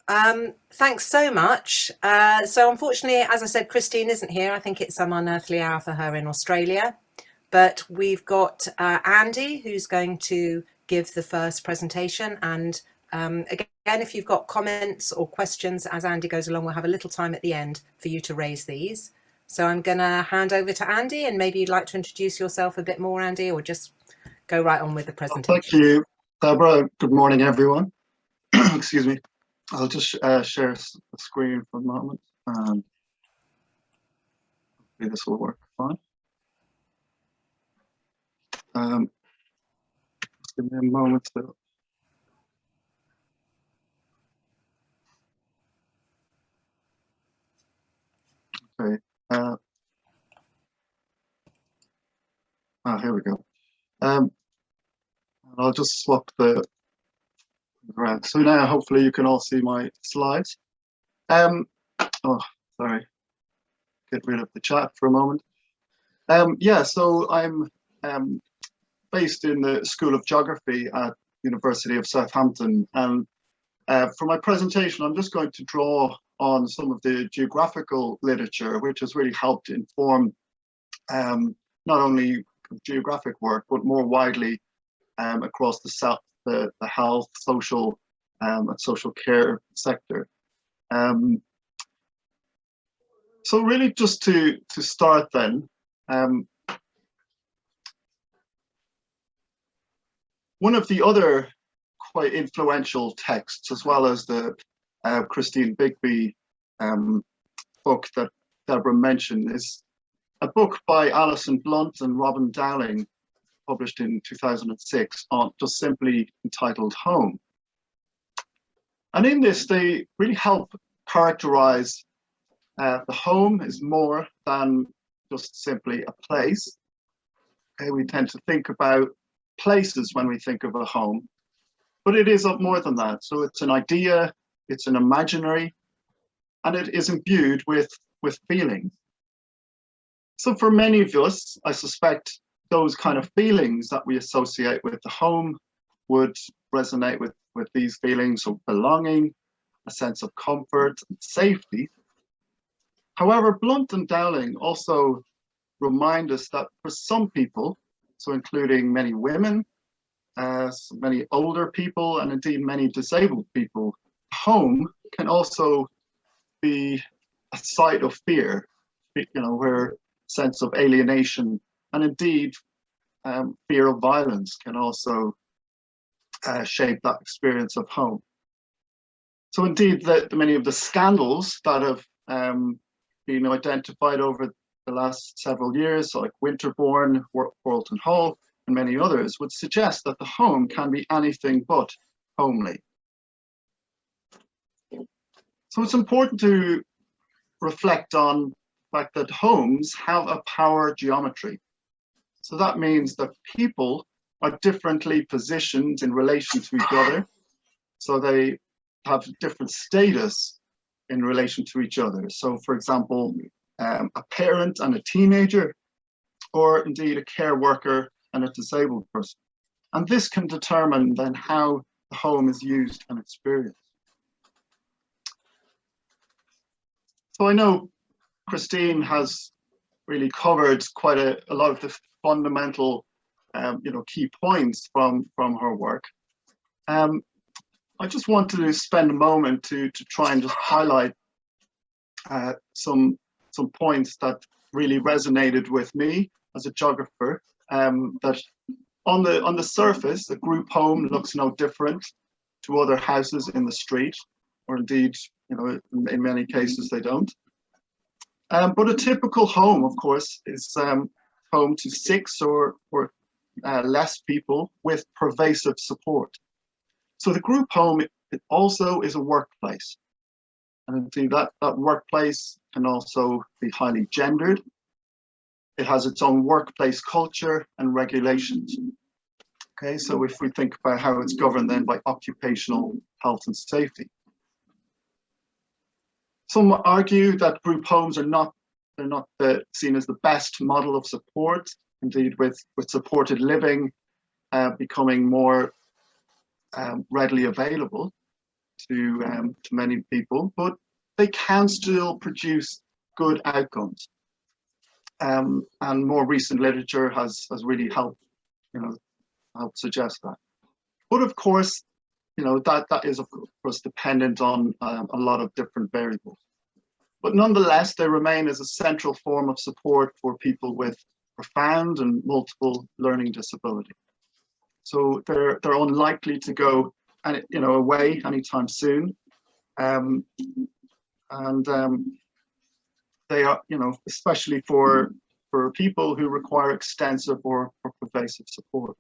Thanks so much. So unfortunately, as I said, Christine isn't here. I think it's some unearthly hour for her in Australia. But we've got Andy, who's going to give the first presentation. And again, if you've got comments or questions as Andy goes along, we'll have a little time at the end for you to raise these. So I'm going to hand over to Andy, and maybe you'd like to introduce yourself a bit more, Andy, or just go right on with the presentation. Thank you, Deborah. Good morning, everyone. Excuse me. I'll just share the screen for a moment, and hopefully this will work fine. Just give me a moment to. Okay. Here we go. I'll just swap the around. So now hopefully you can all see my slides. Oh, sorry. Get rid of the chat for a moment. Yeah, so I'm based in the School of Geography at University of Southampton, and for my presentation I'm just going to draw on some of the geographical literature which has really helped inform not only geographic work but more widely across the health, social and social care sector. So really just to start then, one of the other quite influential texts, as well as the Christine Bigby book that Deborah mentioned, is a book by Alison Blunt and Robin Dowling, published in 2006, on just simply entitled Home. And in this, they really help characterize the home is more than just simply a place. Okay, we tend to think about places when we think of a home, but it is more than that. So it's an idea, it's an imaginary, and it is imbued with feelings. So for many of us, I suspect those kind of feelings that we associate with the home would resonate with these feelings of belonging, a sense of comfort and safety. However, Blunt and Dowling also remind us that for some people, so including many women, many older people, and indeed many disabled people, home can also be a site of fear, where sense of alienation and indeed fear of violence can also shape that experience of home. So indeed, many of the scandals that have been identified over the last several years, like Winterbourne, Worlton Hall, and many others, would suggest that the home can be anything but homely. So it's important to reflect on the fact that homes have a power geometry. So that means that people are differently positioned in relation to each other. So they have different status in relation to each other. So for example, a parent and a teenager, or indeed a care worker and a disabled person. And this can determine then how the home is used and experienced. So I know Christine has really covered quite a lot of the fundamental key points from her work. I just wanted to spend a moment to try and just highlight some points that really resonated with me as a geographer. That on the surface, a group home looks no different to other houses in the street, or indeed, in many cases they don't. But a typical home, of course, is home to 6 or less people with pervasive support. So the group home, it also is a workplace. And indeed, that workplace can also be highly gendered. It has its own workplace culture and regulations. Okay, so if we think about how it's governed then by occupational health and safety. Some argue that group homes are not seen as the best model of support. Indeed, with supported living becoming more readily available to many people, but they can still produce good outcomes. And more recent literature has really helped, helped suggest that. But of course, that is of course dependent on a lot of different variables. But nonetheless, they remain as a central form of support for people with profound and multiple learning disability. So they're unlikely to go away anytime soon. They are, especially for people who require extensive or pervasive support.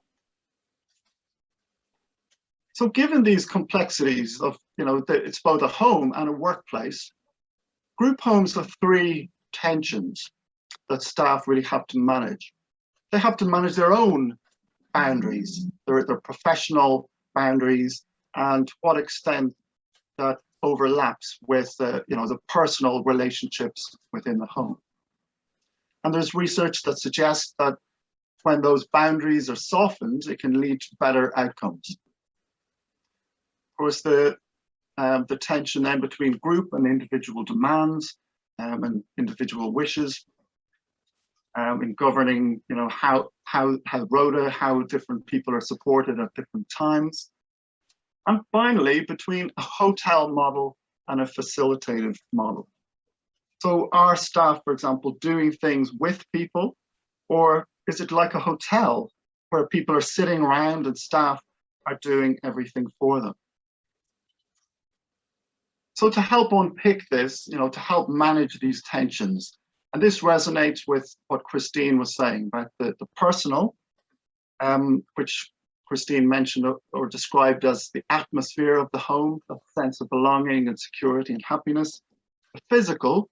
So given these complexities of, it's both a home and a workplace, group homes have three tensions that staff really have to manage. They have to manage their own boundaries, their professional boundaries, and to what extent that overlaps with the personal relationships within the home. And there's research that suggests that when those boundaries are softened, it can lead to better outcomes. Of course, the tension then between group and individual demands and individual wishes in governing, how different people are supported at different times. And finally, between a hotel model and a facilitative model. So are staff, for example, doing things with people, or is it like a hotel where people are sitting around and staff are doing everything for them? So to help unpick this, to help manage these tensions, and this resonates with what Christine was saying about the personal, which Christine mentioned or described as the atmosphere of the home, the sense of belonging and security and happiness. The physical,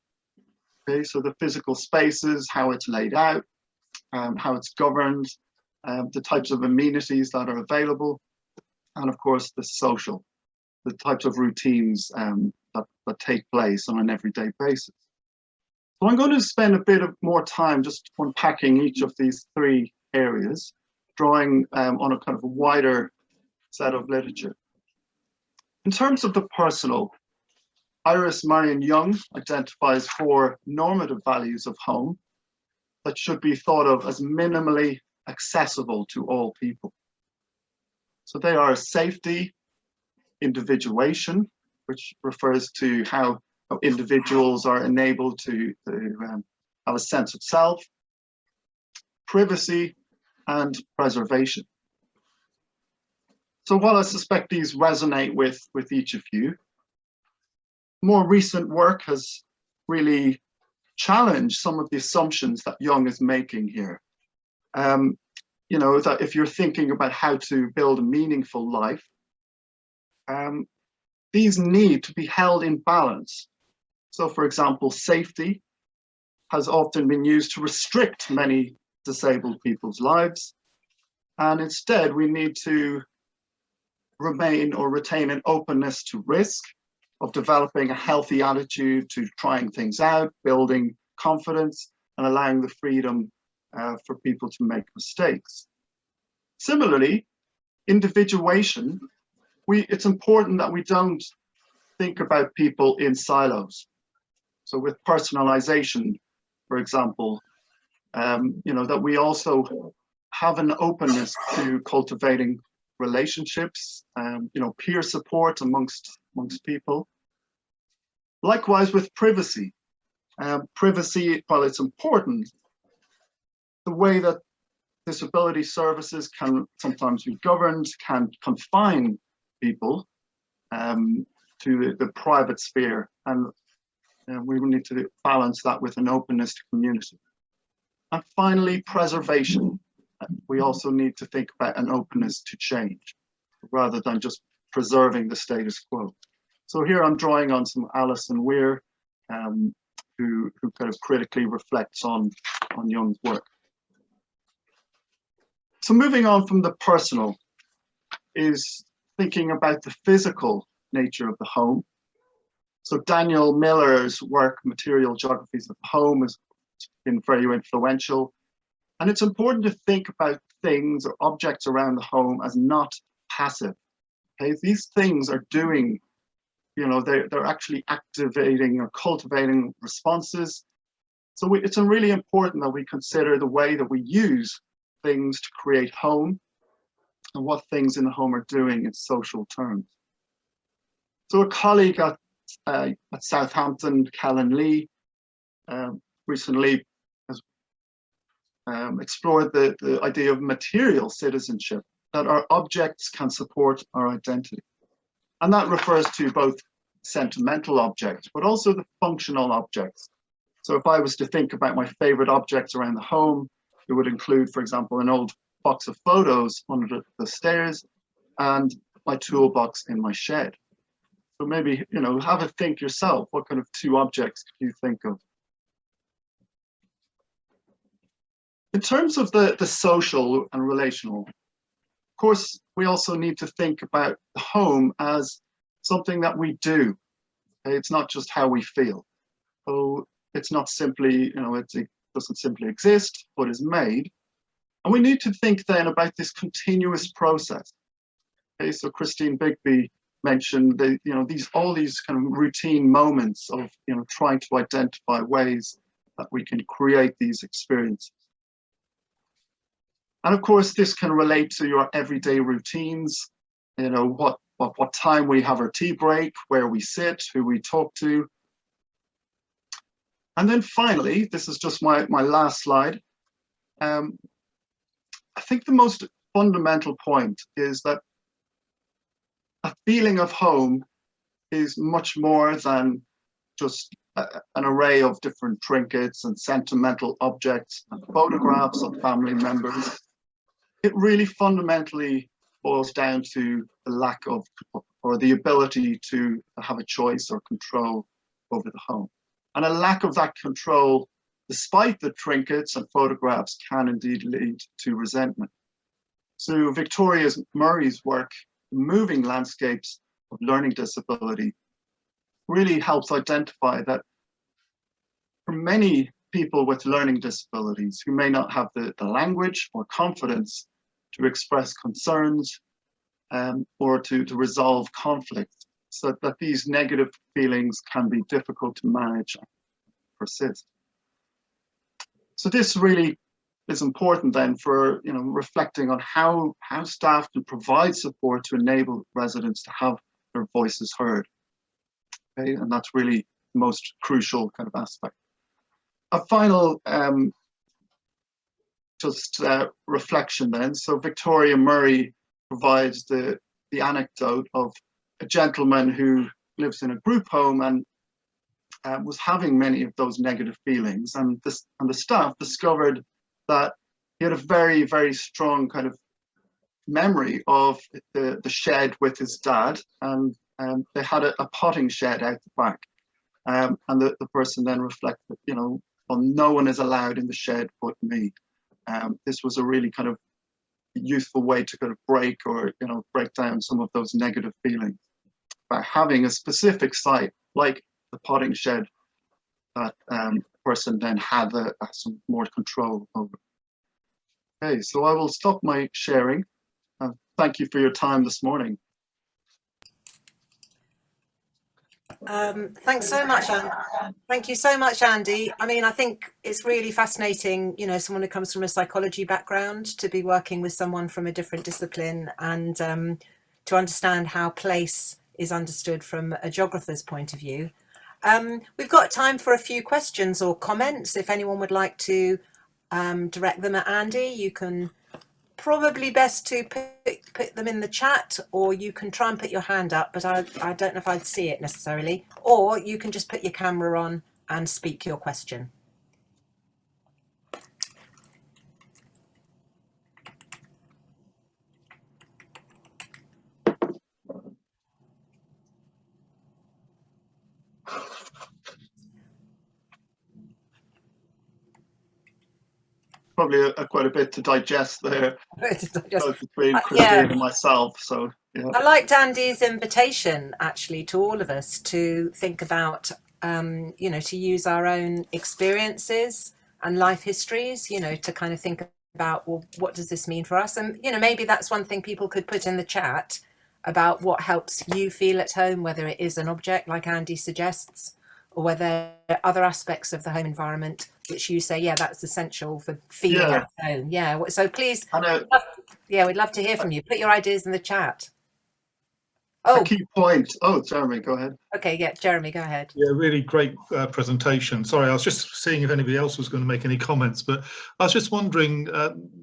okay, so the physical spaces, how it's laid out, how it's governed, the types of amenities that are available, and of course the social, the types of routines that take place on an everyday basis. So I'm going to spend a bit more time just unpacking each of these three areas, drawing on a kind of a wider set of literature. In terms of the personal, Iris Marion Young identifies 4 normative values of home that should be thought of as minimally accessible to all people. So they are safety, individuation, which refers to how individuals are enabled to have a sense of self, privacy, and preservation. So while I suspect these resonate with each of you, more recent work has really challenged some of the assumptions that Young is making here. That if you're thinking about how to build a meaningful life, these need to be held in balance. So for example, safety has often been used to restrict many disabled people's lives. And instead, we need to remain or retain an openness to risk, of developing a healthy attitude to trying things out, building confidence, and allowing the freedom for people to make mistakes. Similarly, individuation, it's important that we don't think about people in silos. So with personalization, for example, that we also have an openness to cultivating relationships, peer support amongst people. Likewise with privacy. Privacy, while it's important, the way that disability services can sometimes be governed can confine people to the private sphere, and we will need to balance that with an openness to community. And finally, preservation. We also need to think about an openness to change rather than just preserving the status quo. So here I'm drawing on some Alison Weir, who kind of critically reflects on Young's work. So moving on from the personal is thinking about the physical nature of the home. So Daniel Miller's work, Material Geographies of the Home, has been very influential. And it's important to think about things or objects around the home as not passive. Okay? These things are doing they're actually activating or cultivating responses. So it's really important that we consider the way that we use things to create home and what things in the home are doing in social terms. So a colleague at Southampton, Callan Lee, recently has explored the idea of material citizenship, that our objects can support our identity. And that refers to both sentimental objects, but also the functional objects. So if I was to think about my favorite objects around the home, it would include, for example, an old box of photos under the stairs and my toolbox in my shed. So maybe, have a think yourself. What kind of two objects could you think of? In terms of the social and relational, of course, we also need to think about the home as something that we do. Okay? It's not just how we feel. So it's not simply, it doesn't simply exist, but is made. And we need to think then about this continuous process. Okay, so Christine Bigby mentioned all these kind of routine moments of trying to identify ways that we can create these experiences. And of course, this can relate to your everyday routines, what time we have our tea break, where we sit, who we talk to. And then finally, this is just my last slide. I think the most fundamental point is that a feeling of home is much more than just an array of different trinkets and sentimental objects and photographs of family members. It really fundamentally boils down to the lack of, or the ability to have a choice or control over the home. And a lack of that control, despite the trinkets and photographs, can indeed lead to resentment. So Victoria Murray's work, Moving Landscapes of Learning Disability, really helps identify that for many people with learning disabilities who may not have the language or confidence to express concerns or to resolve conflict, so that these negative feelings can be difficult to manage and persist. So this really is important then for reflecting on how staff can provide support to enable residents to have their voices heard. Okay, and that's really the most crucial kind of aspect. A final reflection then. So Victoria Murray provides the anecdote of a gentleman who lives in a group home and was having many of those negative feelings, and the staff discovered that he had a very, very strong kind of memory of the shed with his dad, and they had a potting shed out the back, and the person then reflected, well, no one is allowed in the shed but me. This was a really kind of useful way to kind of break down some of those negative feelings by having a specific site like the potting shed that person then had some more control over. Okay, so I will stop my sharing. Thank you for your time this morning. Thanks so much, Andy. Thank you so much, Andy. I mean, I think it's really fascinating, someone who comes from a psychology background to be working with someone from a different discipline and to understand how place is understood from a geographer's point of view. We've got time for a few questions or comments. If anyone would like to direct them at Andy, you can probably best to put them in the chat, or you can try and put your hand up, but I don't know if I'd see it necessarily, or you can just put your camera on and speak your question. Probably quite a bit to digest there, between Christine and myself. So yeah. I liked Andy's invitation actually to all of us to think about, to use our own experiences and life histories, to kind of think about, well, what does this mean for us? And maybe that's one thing people could put in the chat about what helps you feel at home, whether it is an object like Andy suggests, or whether there are other aspects of the home environment which you say, yeah, that's essential for feeling at home. Yeah, so please, we'd love to hear from you. Put your ideas in the chat. A key point. Oh, Jeremy, go ahead. Okay, yeah, Jeremy, go ahead. Yeah, really great presentation. Sorry, I was just seeing if anybody else was going to make any comments, but I was just wondering,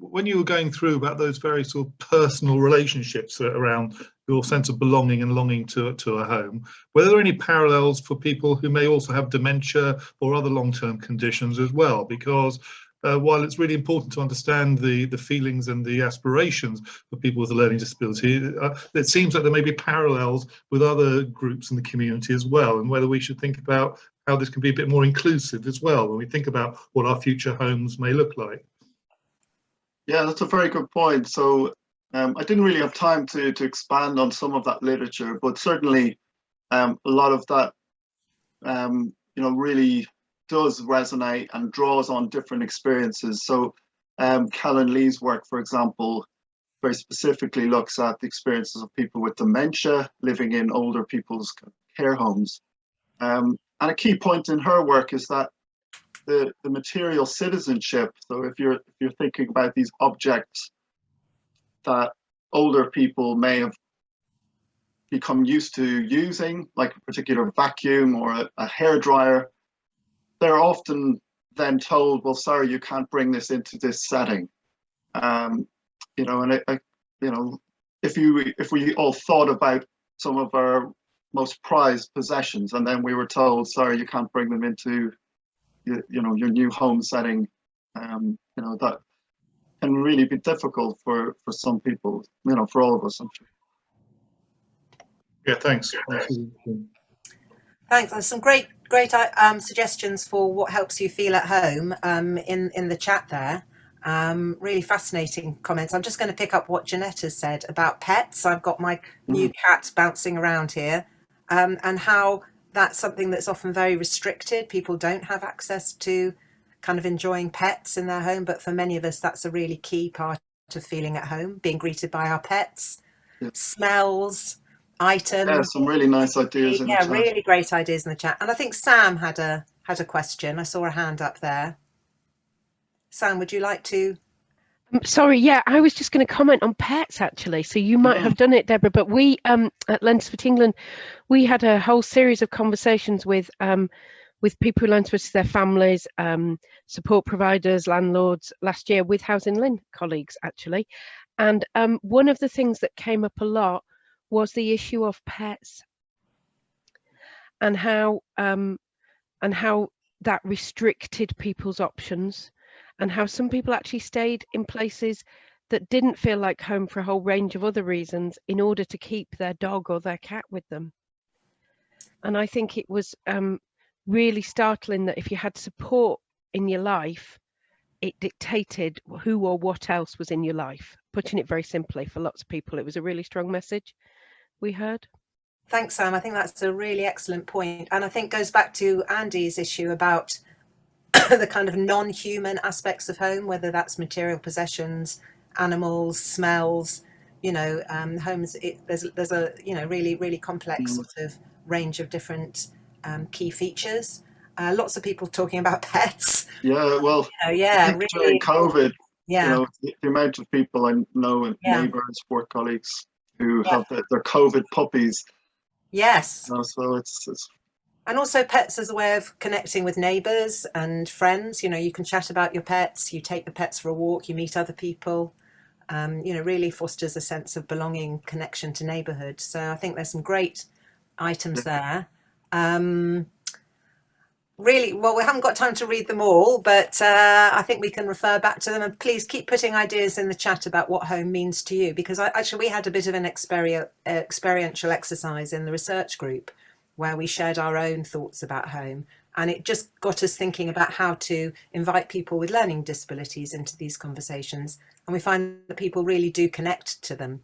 when you were going through about those very sort of personal relationships around your sense of belonging and longing to a home, were there any parallels for people who may also have dementia or other long-term conditions as well? Because while it's really important to understand the feelings and the aspirations for people with a learning disability, it seems like there may be parallels with other groups in the community as well, and whether we should think about how this can be a bit more inclusive as well when we think about what our future homes may look like. Yeah, that's a very good point. So I didn't really have time to expand on some of that literature, but certainly a lot of that, really does resonate and draws on different experiences. So Callan Lee's work, for example, very specifically looks at the experiences of people with dementia living in older people's care homes. And a key point in her work is that the material citizenship, so if you're thinking about these objects that older people may have become used to using, like a particular vacuum or a hairdryer, they're often then told, well, sorry, you can't bring this into this setting. If we all thought about some of our most prized possessions, and then we were told, sorry, you can't bring them into your new home setting, that can really be difficult for some people, for all of us, I'm sure. Yeah, thanks. Thanks. There's some great suggestions for what helps you feel at home in the chat there. Really fascinating comments. I'm just going to pick up what Jeanette has said about pets. I've got my new cat bouncing around here, and how that's something that's often very restricted. People don't have access to kind of enjoying pets in their home, but for many of us, that's a really key part of feeling at home, being greeted by our pets, smells, items. Yeah, some really nice ideas in the chat. Really great ideas in the chat. And I think Sam had a question. I saw a hand up there. Sam, would you like to? Sorry, yeah, I was just going to comment on pets actually. So you might have done it, Deborah, but we at Lens for England, we had a whole series of conversations with people who learn to assist their families, support providers, landlords last year with Housing Lynn colleagues actually. And one of the things that came up a lot was the issue of pets and how that restricted people's options, and how some people actually stayed in places that didn't feel like home for a whole range of other reasons in order to keep their dog or their cat with them. And I think it was really startling that if you had support in your life, it dictated who or what else was in your life. Putting it very simply, for lots of people, it was a really strong message we heard. Thanks, Sam. I think that's a really excellent point. And I think goes back to Andy's issue about the kind of non-human aspects of home, whether that's material possessions, animals, smells, homes. There's a really, really complex sort of range of different key features. Lots of people talking about pets. Yeah, well, really, during COVID, yeah, the amount of people I know, and neighbours, work colleagues who have their COVID puppies. Yes. So it's and also pets as a way of connecting with neighbours and friends. You can chat about your pets, you take the pets for a walk, you meet other people. Really fosters a sense of belonging, connection to neighbourhood. So I think there's some great items there. Really, well, we haven't got time to read them all, but I think we can refer back to them. And please keep putting ideas in the chat about what home means to you, because we had a bit of an experiential exercise in the research group where we shared our own thoughts about home. And it just got us thinking about how to invite people with learning disabilities into these conversations. And we find that people really do connect to them.